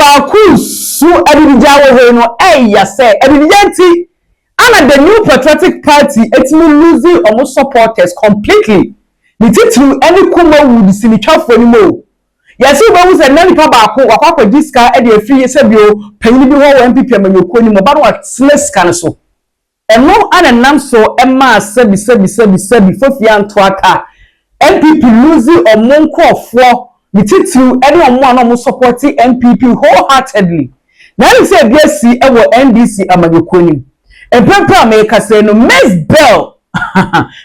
baku su ebidijawo he no ya say ebidijanti and the new patriotic party etimi losing almost supporters completely the title any kuma would see twafo ni mo yes we wu say na nipa baako wakwa diska e de afiri se bio panyi bi ho MPP amanyoko ni mo ba no atles kan so eno ananam so emma sebi fofia nto aka MPP losing omonkofo the title anyone one support MPP wholeheartedly now you say BSC ewo NDC amanyoko ni Emperor America say no Mzbel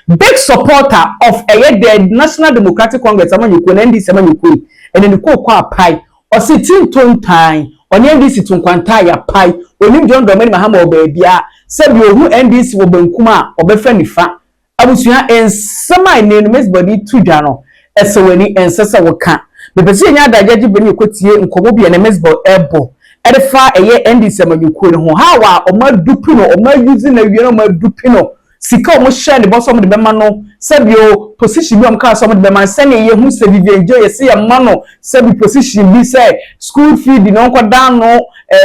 big supporter of the National Democratic Congress amanyoko NDC amanyoko and then the kwa pai or sitting ton time on NDC tun kwanta ya pai onim John Dramani Mahama obebia say bi ohu NDC wo bankuma obefa nifa abusua ensama ne no Mzbel tu dwa no esewani ensesa wo ka bepesi nya adaje beni ekotie nkomo bia na Mzbel ebo edefa NDC amanyoko ne ho hawa omadupi no omayuzi na wie no omadupi no sika omo share ne boso mo de bema no sebio position bi omka so mo de bema se ne ye hu se bi enjoy ye se ya mano sebi position bi say school fee di no nkoda no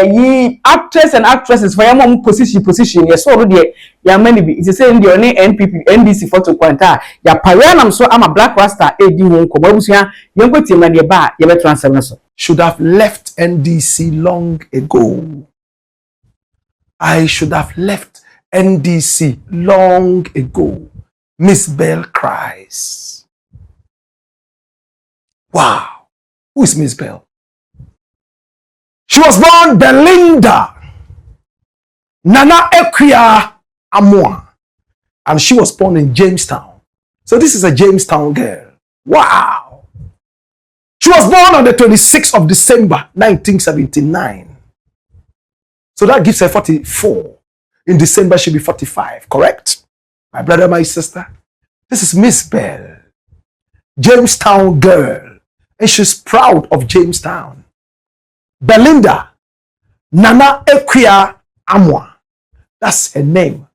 yi actors and actresses for yam position ye so ro de ya mani bi it say ndi oni NDC photo kwanta ya payanam so ama black rasta edi ho nko abusua ye nkwati ma de ba ye be transfer no so should have left NDC long ago. I should have left NDC long ago. Mzbel cries. Wow. Who is Mzbel? She was born Belinda Nana Ekwia Amwa. And she was born in Jamestown. So this is a Jamestown girl. Wow. She was born on the 26th of December, 1979. So that gives her 44. In December, she'll be 45, correct? My brother, my sister. This is Mzbel, Jamestown girl. And she's proud of Jamestown. Belinda Nana Ekwia Amwa. That's her name.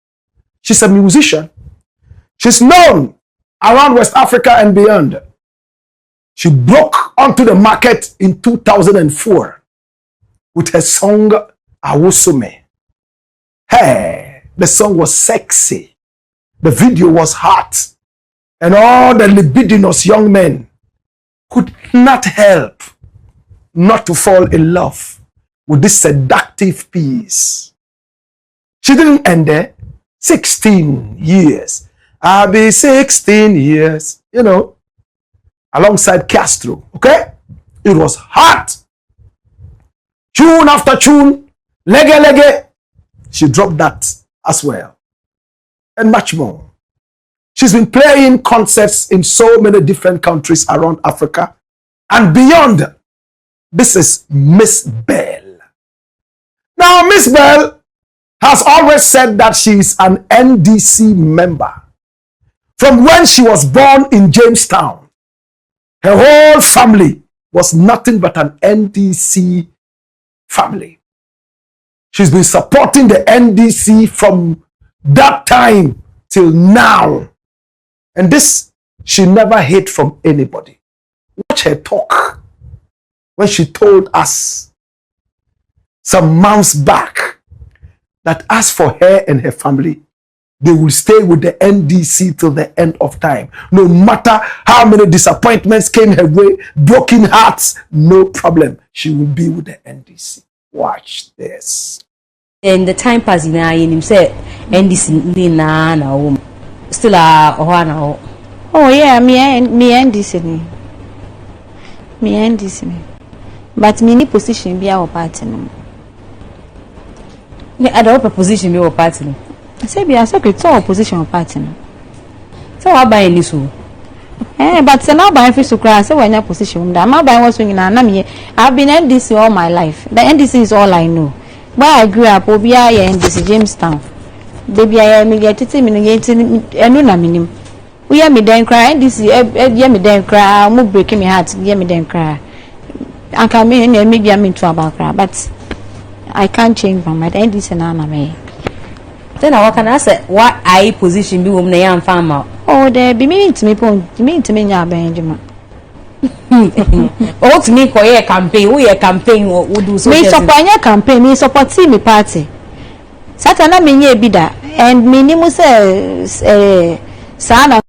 She's a musician. She's known around West Africa and beyond. She broke onto the market in 2004 with her song Awusume. Hey, the song was sexy. The video was hot. And all the libidinous young men could not help not to fall in love with this seductive piece. She didn't end there. 16 years. I'll be 16 years, you know, alongside Castro, okay? It was hot. Tune after tune, lege. She dropped that as well. And much more. She's been playing concerts in so many different countries around Africa and beyond. This is Mzbel. Now, Mzbel has always said that she is an NDC member. From when she was born in Jamestown, her whole family was nothing but an NDC family. She's been supporting the NDC from that time till now. And this, she never hid from anybody. Watch her talk when she told us some months back that as for her and her family, they will stay with the NDC till the end of time. No matter how many disappointments came her way, broken hearts, no problem. She will be with the NDC. Watch this. And the time passing now, you say NDC na still a oh yeah, me NDC me NDC but me ni position be our party no. Me other position be our party no. I say be a secretary opposition party no. So what buy any so? But say now buy so cry say when your position that my buy was na me I've been NDC all my life. The NDC is all I know. Where I grew up obi a NDC Jamestown. Baby I me get it me enu na minim. We hear me then cry NDC hear me then cry mo break me heart hear me then cry. And can me maybe I'm into about cry but I can't change my mind. NDC na me. Then I can ask what I position be woman na yam farmer. Oh, there be meaning to me point. You mean to me nya Benjamin. Oh, to me, a campaign, we a campaign, we do so. Me support your campaign, me support me party. Satana me nye bida, and minimum say, sana.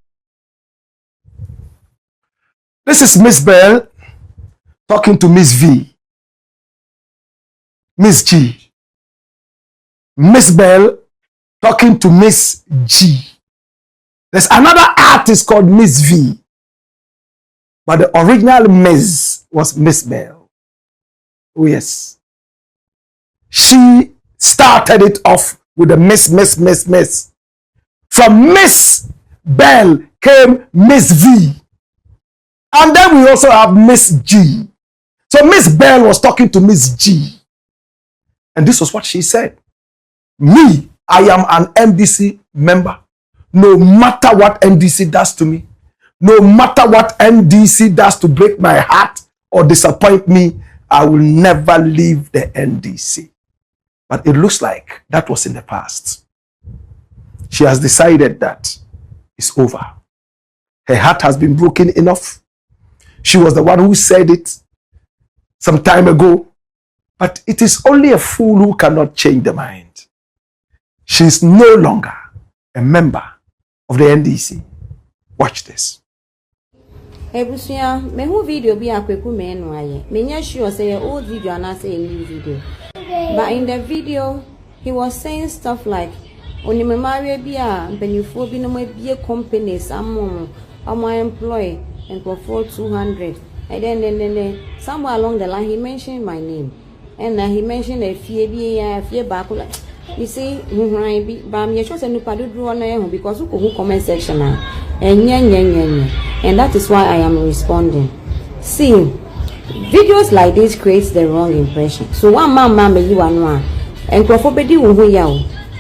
This is Mzbel talking to Miss V, Miss G. Mzbel talking to Miss G. There's another artist called Miss V, but the original Miss was Mzbel. Oh yes. She started it off with the Miss. From Miss Bell came Miss V. And then we also have Miss G. So Miss Bell was talking to Miss G. And this was what she said. Me, I am an NDC member. No matter what NDC does to me, no matter what NDC does to break my heart or disappoint me, I will never leave the NDC. But it looks like that was in the past. She has decided that it's over. Her heart has been broken enough. She was the one who said it some time ago. But it is only a fool who cannot change the mind. She is no longer a member of the NDC. Watch this. Ebusia, me who video be akweku me no aye. Me nya sure say old video and say a new video. But in the video, he was saying stuff like, "Oni me marry bi a mpanifo bi no ma bi companies ammo employ and for 200." And then somewhere along the line he mentioned my name. And he mentioned a fie back. You see, but me sure say no padu do na because who comment section na. And that is why I am responding. See, videos like this creates the wrong impression. So one man you are no and crofobedi wo ya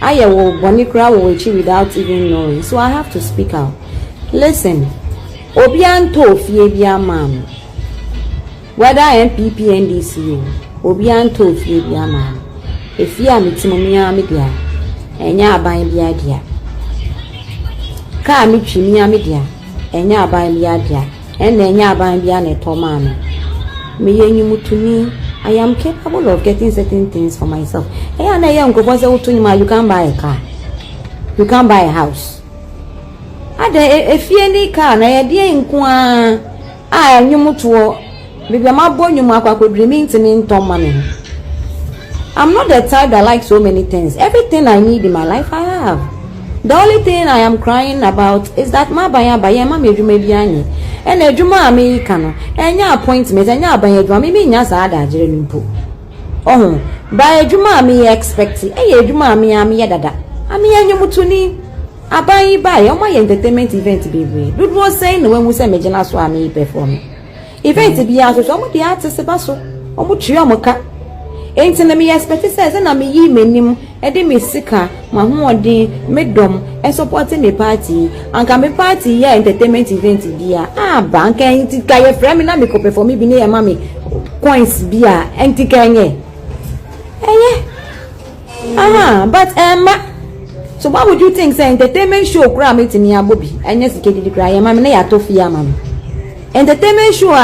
I will bonikra will achieve without even knowing. So I have to speak out. Listen, Obianto fie bia man. Whether MPP NDC, Obianto fie bia man. If you are mitimia media, enya aban bia dia. Ka mitwimia media, enya aban bia dia. Enya aban bia na tomano. Me yenyumutuni, I am capable of getting certain things for myself. And I am going to you can buy a car. You can buy a house. If you any car, I didn't I am mutual. Maybe my boy, you could remain to me Tom money. I'm not the type that likes so many things. Everything I need in my life, I have. The only thing I am crying about is that my buyer, maybe and a Juma Americano, and your appointment, and your buyer, maybe Yasada, Jerimpo. Oh, by a Juma me expect it, a Juma me, Dada. I mean, you mutuni. I buy on my entertainment event to be read. Good was saying when we say Majana Swami perform. Event to be out of some of the artists, Basso, or Muchiamoka. Ain't in me expect it says, and I'm ye menim, Eddie Sika, Mahmoudi, Medom, and supporting the party, and come a party, yeah, entertainment event, dear. Bank and Tikaya Freminamico for me, be near mammy, coins, beer, and Tikanye. But so what would you think? Say entertainment show cram it in your bobby, and yes, Katie cry, mammy, Atofia, mammy. Entertainment show,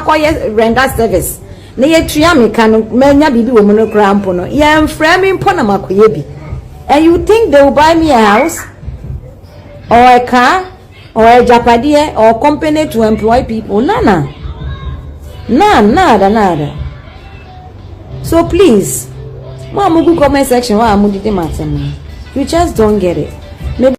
quiet render service. Near Triami can menya bibi woman crampono. Yeah, I'm framing Panama Kuyebi. And you think they will buy me a house or a car or a japadie or company to employ people? Nada. So please, Mamu comment section why I'm matter. You just don't get it. Maybe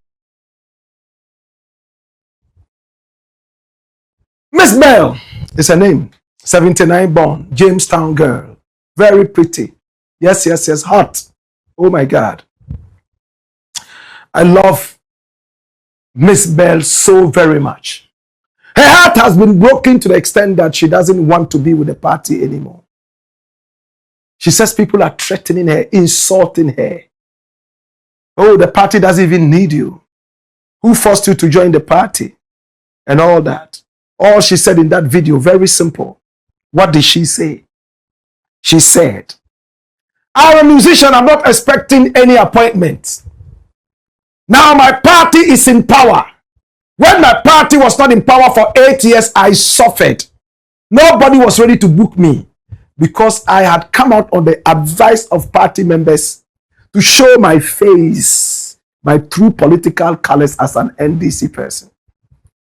Mzbel is her name. 79 born, Jamestown girl. Very pretty. Yes, hot. Oh my God. I love Mzbel so very much. Her heart has been broken to the extent that she doesn't want to be with the party anymore. She says people are threatening her, insulting her. Oh, the party doesn't even need you. Who forced you to join the party? And all that. All she said in that video, very simple. What did she say? She said, I'm a musician, I'm not expecting any appointment. Now my party is in power. When my party was not in power for 8 years, I suffered. Nobody was ready to book me because I had come out on the advice of party members to show my face, my true political colors as an NDC person.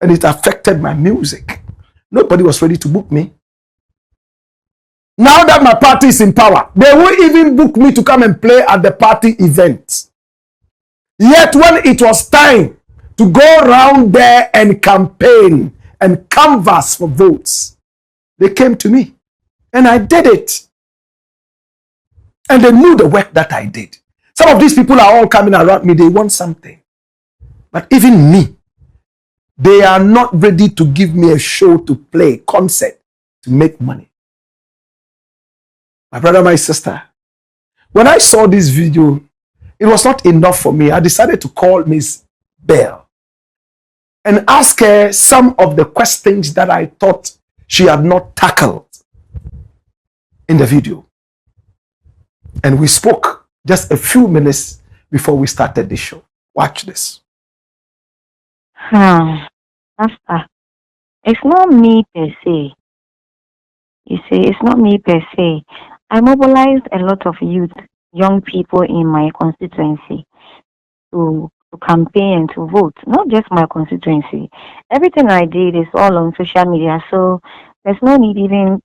And it affected my music. Nobody was ready to book me. Now that my party is in power, they won't even book me to come and play at the party event. Yet when it was time to go around there and campaign and canvass for votes, they came to me and I did it. And they knew the work that I did. Some of these people are all coming around me. They want something. But even me, they are not ready to give me a show to play, concert, to make money. My brother, my sister, when I saw this video, it was not enough for me. I decided to call Mzbel and ask her some of the questions that I thought she had not tackled in the video. And we spoke just a few minutes before we started the show. Watch this. After, it's not me per se. You see, it's not me per se. I mobilized a lot of youth, young people in my constituency to campaign and to vote. Not just my constituency. Everything I did is all on social media, so there's no need even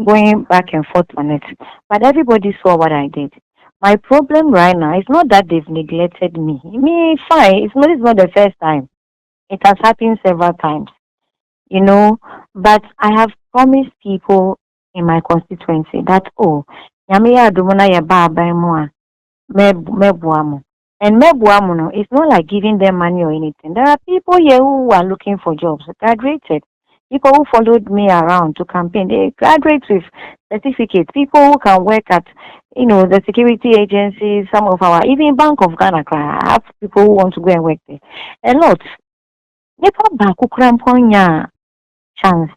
going back and forth on it. But everybody saw what I did. My problem right now is not that they've neglected me. Me, fine. It's not the first time. It has happened several times, but I have promised people in my constituency that, and it's not like giving them money or anything. There are people here who are looking for jobs, graduated. People who followed me around to campaign, they graduate with certificates. People who can work at, the security agencies, some of our, even Bank of Ghana, I have people who want to go and work there. A lot. Chance.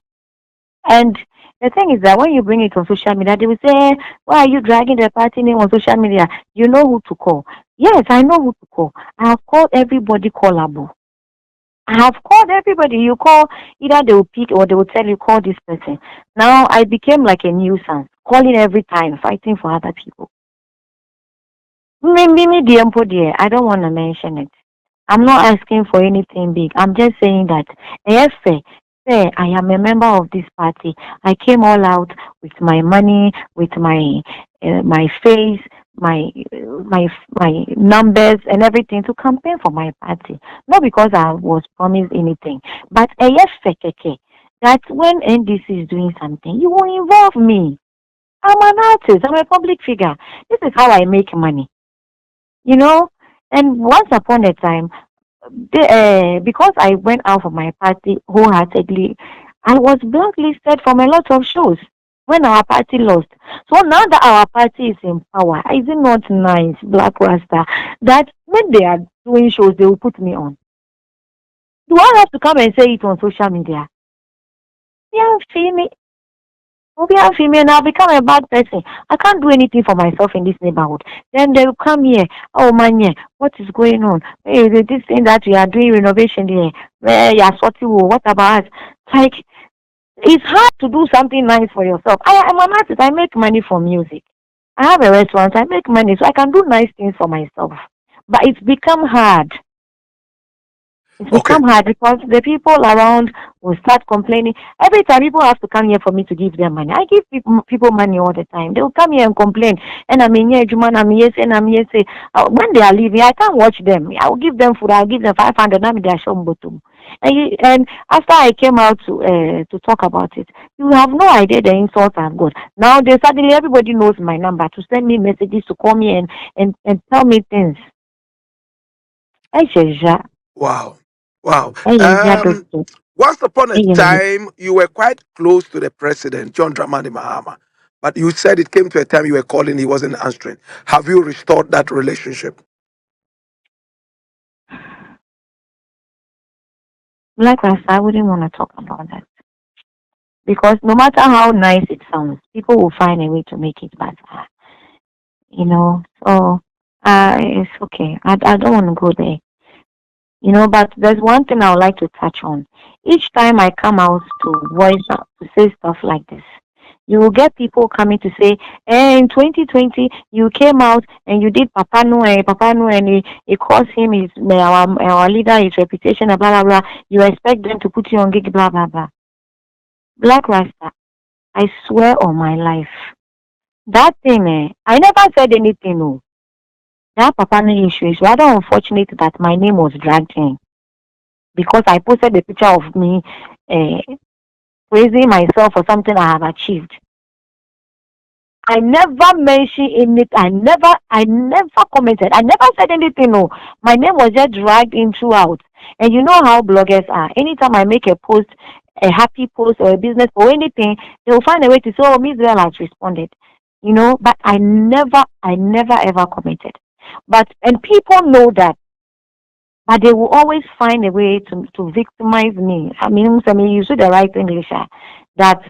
And the thing is that when you bring it on social media, they will say, why are you dragging the party name on social media? You know who to call. Yes, I know who to call. I have called everybody callable. I have called everybody. You call, either they will pick or they will tell you, call this person. Now I became like a nuisance, calling every time, fighting for other people. I don't want to mention it. I'm not asking for anything big. I'm just saying that I am a member of this party. I came all out with my money, with my face, my numbers and everything to campaign for my party. Not because I was promised anything, but that when NDC is doing something, you will involve me. I'm an artist. I'm a public figure. This is how I make money. And once upon a time, because I went out of my party wholeheartedly, I was blacklisted from a lot of shows when our party lost. So now that our party is in power, is it not nice, Black Rasta, that when they are doing shows, they will put me on? Do I have to come and say it on social media? Yeah, see me. And I'll become a bad person. I can't do anything for myself in this neighborhood. Then they'll come here. Oh man, yeah, what is going on? Hey, this thing that we are doing renovation here. Where you are sorting, what about? Like, it's hard to do something nice for yourself. I'm an artist. I make money from music. I have a restaurant. I make money, so I can do nice things for myself. But it's become hard. It's become hard because the people around will start complaining. Every time people have to come here for me to give them money. I give people money all the time. They will come here and complain. And I'm here, Juman, I'm here, and I'm here. Say, when they are leaving, I can't watch them. I will give them food. I'll give them 500. And after I came out to talk about it, you have no idea the insults I've got. Now suddenly everybody knows my number to send me messages, to call me and tell me things. Wow. Once upon a time, you were quite close to the president, John Dramani Mahama. But you said it came to a time you were calling, he wasn't answering. Have you restored that relationship? Black Rasta, I wouldn't want to talk about that. Because no matter how nice it sounds, people will find a way to make it bad. So it's okay. I don't want to go there. But there's one thing I would like to touch on. Each time I come out to voice out, to say stuff like this, you will get people coming to say, in 2020, you came out and you did Papa No, and it cost him our leader, his reputation, blah, blah, blah. You expect them to put you on gig, blah, blah, blah. Black Rasta, I swear on my life, that thing, I never said anything, no. That Papa No issue is rather unfortunate that my name was dragged in. Because I posted a picture of me praising myself for something I have achieved. I never mentioned anything. I never commented. I never said anything. No, my name was just dragged in throughout. And you know how bloggers are. Anytime I make a post, a happy post or a business or anything, they will find a way to say, "Oh, Mzbel has responded." But I never ever commented. And people know that. But they will always find a way to victimize me. I mean, you see the right English that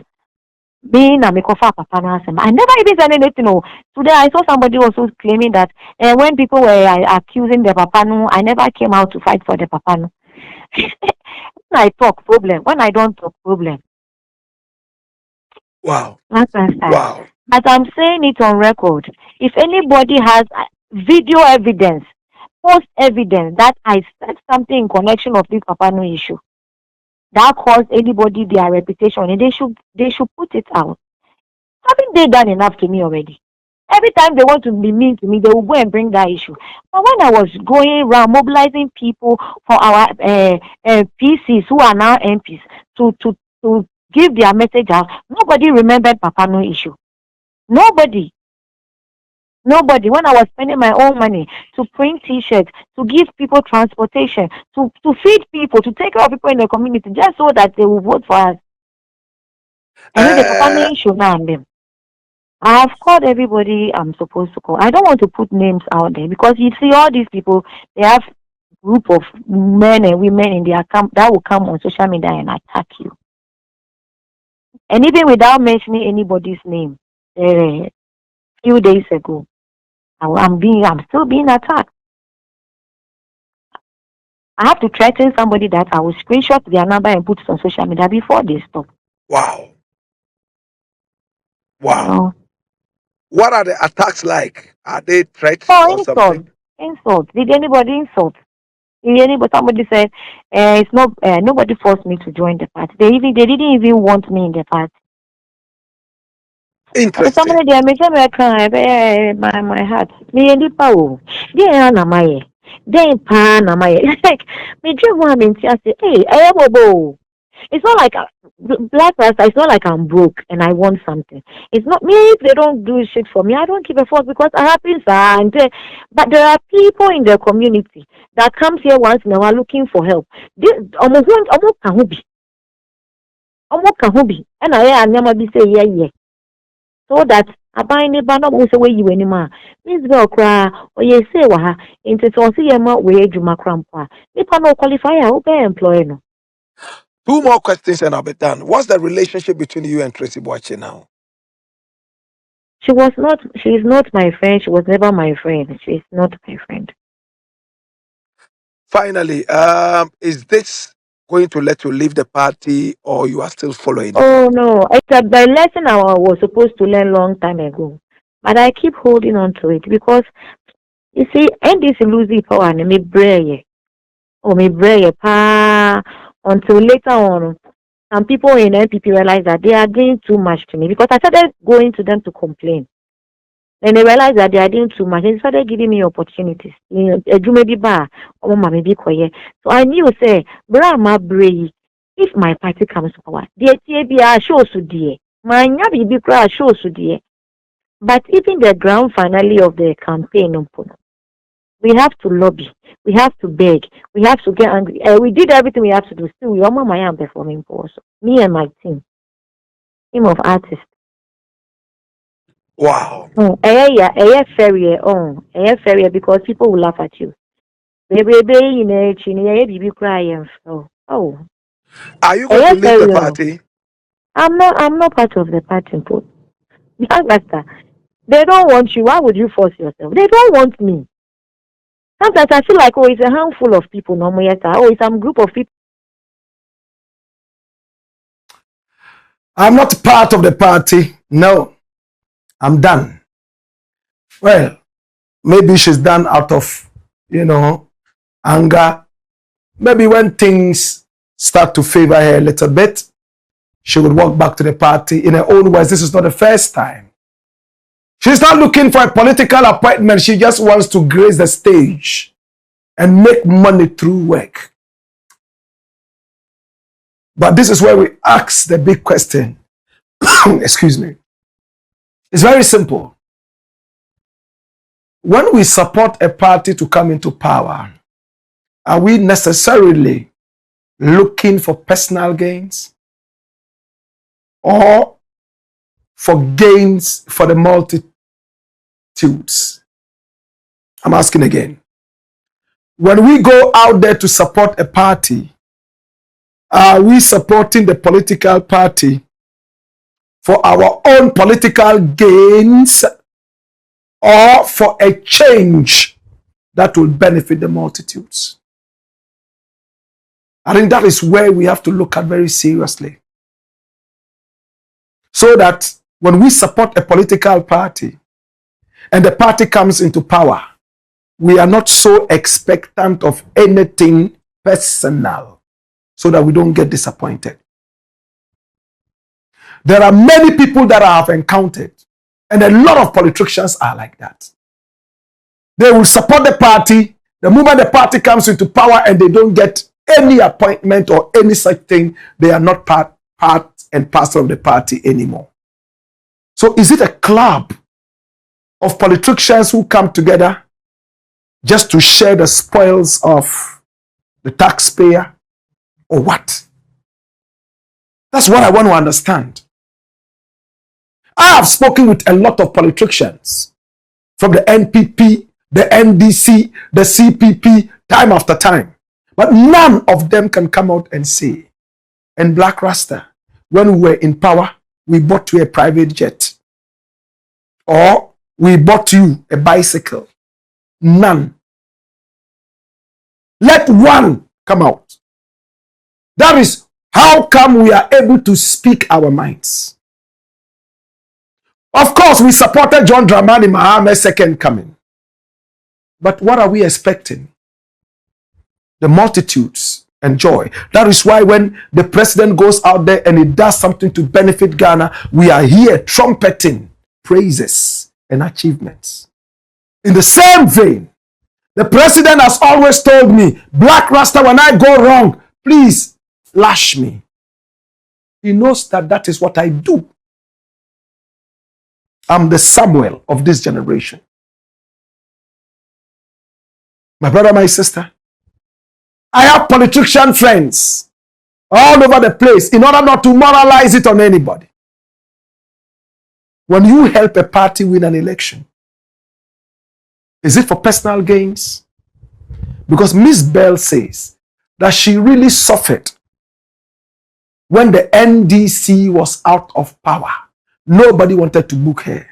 being a Mikofa Papa Asem. I never even said anything. No. Today I saw somebody also claiming that when people were accusing the Papa No, I never came out to fight for the Papa No. When I talk problem, when I don't talk problem. Wow. That's my style. Wow. But I'm saying it on record. If anybody has video evidence, post evidence that I said something in connection of this Papa No issue that caused anybody their reputation, and they should put it out. Haven't they done enough to me already? Every time they want to be mean to me, they will go and bring that issue. But when I was going around mobilizing people for our PCs who are now MPs to give their message out, nobody remembered Papa No issue. Nobody. When I was spending my own money to print T-shirts, to give people transportation, to feed people, to take care of people in the community, just so that they will vote for us. And the Papa No issue now and then. I have called everybody I'm supposed to call. I don't want to put names out there because you see all these people, they have group of men and women in their camp that will come on social media and attack you. And even without mentioning anybody's name, a few days ago, I'm still being attacked. I have to threaten somebody that I will screenshot their number and put it on social media before they stop. Wow. What are the attacks like? Are they threats or something? Insult. Did anybody insult? Somebody said, it's not. Nobody forced me to join the party. They didn't even want me in the party. Interesting. Somebody they make me cry. My heart. Me and the power. They are na my. They pa na my. Like me dream one and I say, hey, I am a bow. It's not like Black Rasta. It's not like I'm broke and I want something. It's not me. If they don't do shit for me, I don't give a fuck because I happen but there are people in the community that comes here once in a while looking for help. Almost and I never be say yeah. So that I buy any band up say where you anymore. Mzbel cry or you say waha into so see yama way juma crampa. If I no qualify, I will be employed. No. 2 more questions and I'll be done. What's the relationship between you and Tracey Boakye now? She is not my friend. She was never my friend. She is not my friend. Finally, is this going to let you leave the party or you are still following? Oh no, it's a lesson I was supposed to learn long time ago. But I keep holding on to it because you see, NDC losing power and me braye. Oh me braye pa until later on. Some people in NPP realize that they are doing too much to me because I started going to them to complain. And they realized that they are doing too much and they started giving me opportunities. So I knew, say, Brahma Bray, if my party comes to power, the TAB shows to dear. My Nabi Bikra shows to dear. But even the ground finale of the campaign, we have to lobby, we have to beg, we have to get angry. We did everything we have to do. Still, we are my performing for us. Me and my team of artists. Wow. Fair because people will laugh at you. Oh. Are you going to leave the party? I'm not part of the party. They don't want you. Why would you force yourself? They don't want me. Sometimes I feel like, oh, it's a handful of people. No, oh, it's some group of people. I'm not part of the party. No, I'm done. Well, maybe she's done out of, anger. Maybe when things start to favor her a little bit, she would walk back to the party. In her own words, this is not the first time. She's not looking for a political appointment. She just wants to grace the stage and make money through work. But this is where we ask the big question. Excuse me. It's very simple. When we support a party to come into power, are we necessarily looking for personal gains or for gains for the multitudes? I'm asking again. When we go out there to support a party, are we supporting the political party for our own political gains or for a change that will benefit the multitudes? I think that is where we have to look at very seriously. So that when we support a political party and the party comes into power, we are not so expectant of anything personal so that we don't get disappointed. There are many people that I have encountered, and a lot of politicians are like that. They will support the party. The moment the party comes into power and they don't get any appointment or any such thing, they are not part and parcel of the party anymore. So is it a club of politicians who come together just to share the spoils of the taxpayer, or what? That's what I want to understand. I have spoken with a lot of politicians from the NPP, the NDC, the CPP, time after time. But none of them can come out and say, and Black Rasta, when we were in power, we bought you a private jet. Or we bought you a bicycle. None. Let one come out. That is how come we are able to speak our minds. Of course, we supported John Dramani Mahama's second coming. But what are we expecting? The multitudes enjoy. That is why when the president goes out there and he does something to benefit Ghana, we are here trumpeting praises and achievements. In the same vein, the president has always told me, Black Rasta, when I go wrong, please lash me. He knows that that is what I do. I'm the Samuel of this generation. My brother, my sister, I have politician friends all over the place in order not to moralize it on anybody. When you help a party win an election, is it for personal gains? Because Mzbel says that she really suffered when the NDC was out of power. Nobody wanted to book her.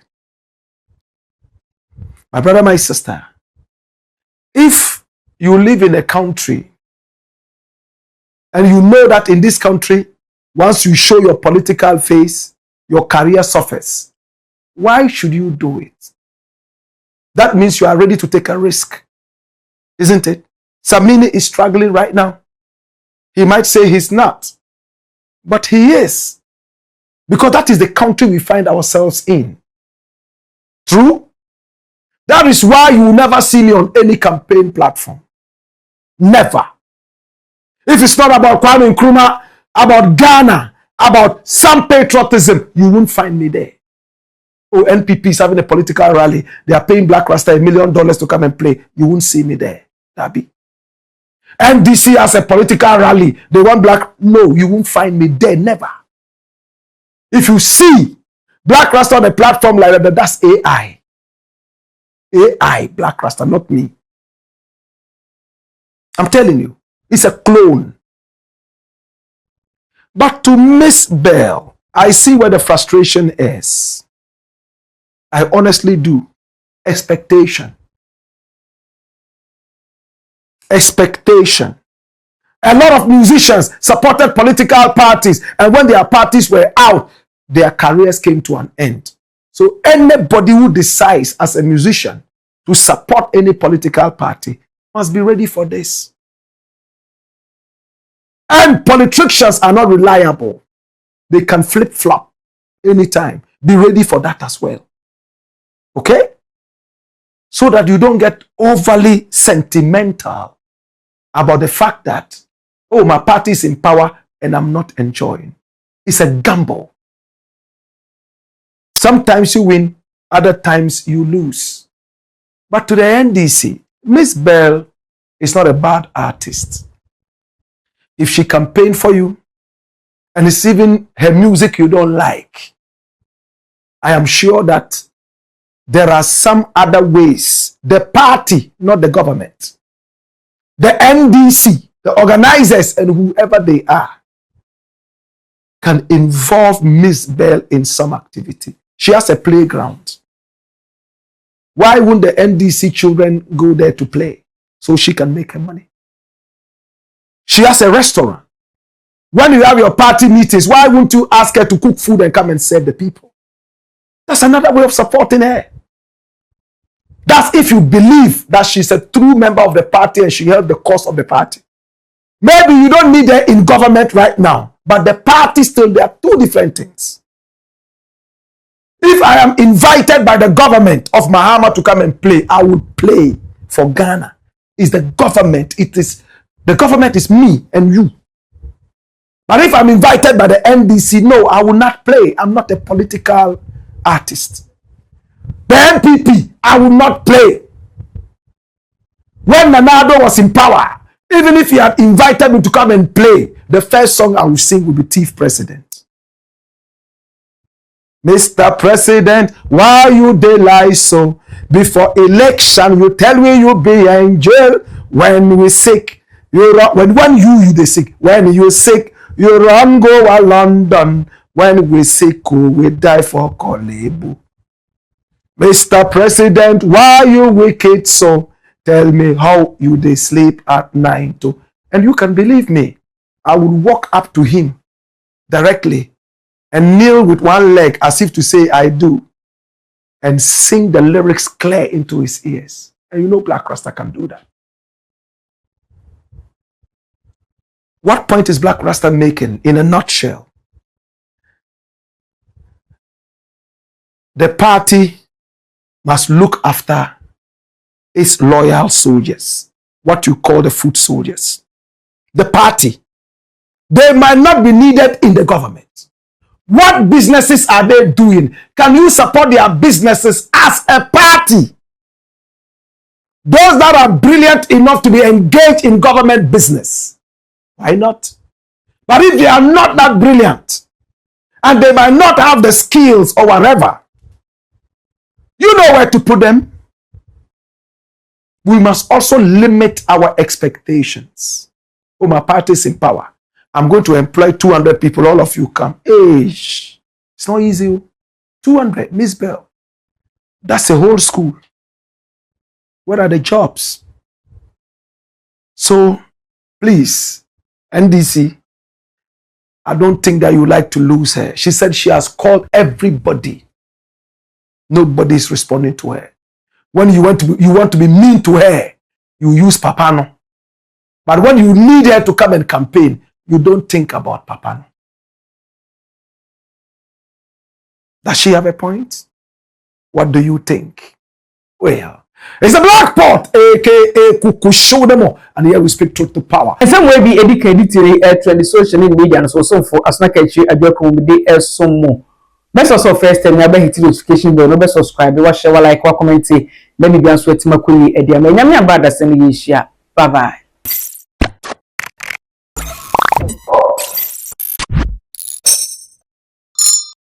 My brother, my sister, if you live in a country and you know that in this country, once you show your political face, your career suffers, why should you do it? That means you are ready to take a risk, isn't it? Samini is struggling right now. He might say he's not, but he is. Because that is the country we find ourselves in. True? That is why you will never see me on any campaign platform. Never. If it's not about Kwame Nkrumah, about Ghana, about some patriotism, you won't find me there. Oh, NPP is having a political rally. They are paying Black Rasta $1 million to come and play. You won't see me there. Dabi. NDC has a political rally. They want Black. No, you won't find me there. Never. If you see Black Rasta on a platform like that, that's AI. AI, Black Rasta, not me. I'm telling you, it's a clone. But to Mzbel, I see where the frustration is. I honestly do. Expectation. expectation. A lot of musicians supported political parties, and when their parties were out, their careers came to an end. So anybody who decides as a musician to support any political party must be ready for this. And politicians are not reliable. They can flip-flop anytime. Be ready for that as well. Okay? So that you don't get overly sentimental about the fact that, oh, my party is in power and I'm not enjoying. It's a gamble. Sometimes you win, other times you lose. But to the NDC, Mzbel is not a bad artist. If she campaigned for you, and it's even her music you don't like, I am sure that there are some other ways the party, not the government, the NDC, the organizers, and whoever they are, can involve Mzbel in some activity. She has a playground. Why wouldn't the NDC children go there to play so she can make her money? She has a restaurant. When you have your party meetings, why wouldn't you ask her to cook food and come and serve the people? That's another way of supporting her. That's if you believe that she's a true member of the party and she helped the cause of the party. Maybe you don't need her in government right now, but the party still, there are two different things. If I am invited by the government of Mahama to come and play, I would play for Ghana. It's the government. The government is me and you. But if I'm invited by the NDC, no, I will not play. I'm not a political artist. The NPP, I will not play. When Nanado was in power, even if he had invited me to come and play, the first song I will sing will be Thief President. Mr. President, why you dey lie so? Before election, you tell me you be in jail. When we sick, you run. When you dey sick. When you sick, you run go to London. When we sick, we die for Kolebu. Mr. President, why you wicked so? Tell me how you dey sleep at night too. And you can believe me, I would walk up to him directly and kneel with one leg as if to say I do, and sing the lyrics clear into his ears. And you know Black Rasta can do that. What point is Black Rasta making in a nutshell? The party must look after its loyal soldiers, what you call the foot soldiers. The party, they might not be needed in the government. What businesses are they doing? Can you support their businesses as a party? Those that are brilliant enough to be engaged in government business, why not? But if they are not that brilliant, and they might not have the skills or whatever, you know where to put them. We must also limit our expectations. Oh, my party is in power. I'm going to employ 200 people. All of you come. It's not easy. 200, Mzbel. That's a whole school. Where are the jobs? So, please, NDC, I don't think that you like to lose her. She said she has called everybody. Nobody is responding to her. When you want to be mean to her, you use Papano. But when you need her to come and campaign, you don't think about Papano. Does she have a point? What do you think? Well, it's a black pot, aka Kuku show them all, and here we speak truth to power. And some way be educated to the social media and so for as not catch you a joke with the some more. Best also first time never hit notification bell, no subscribe, share, like, comment, let me be answer to my query. Bye bye.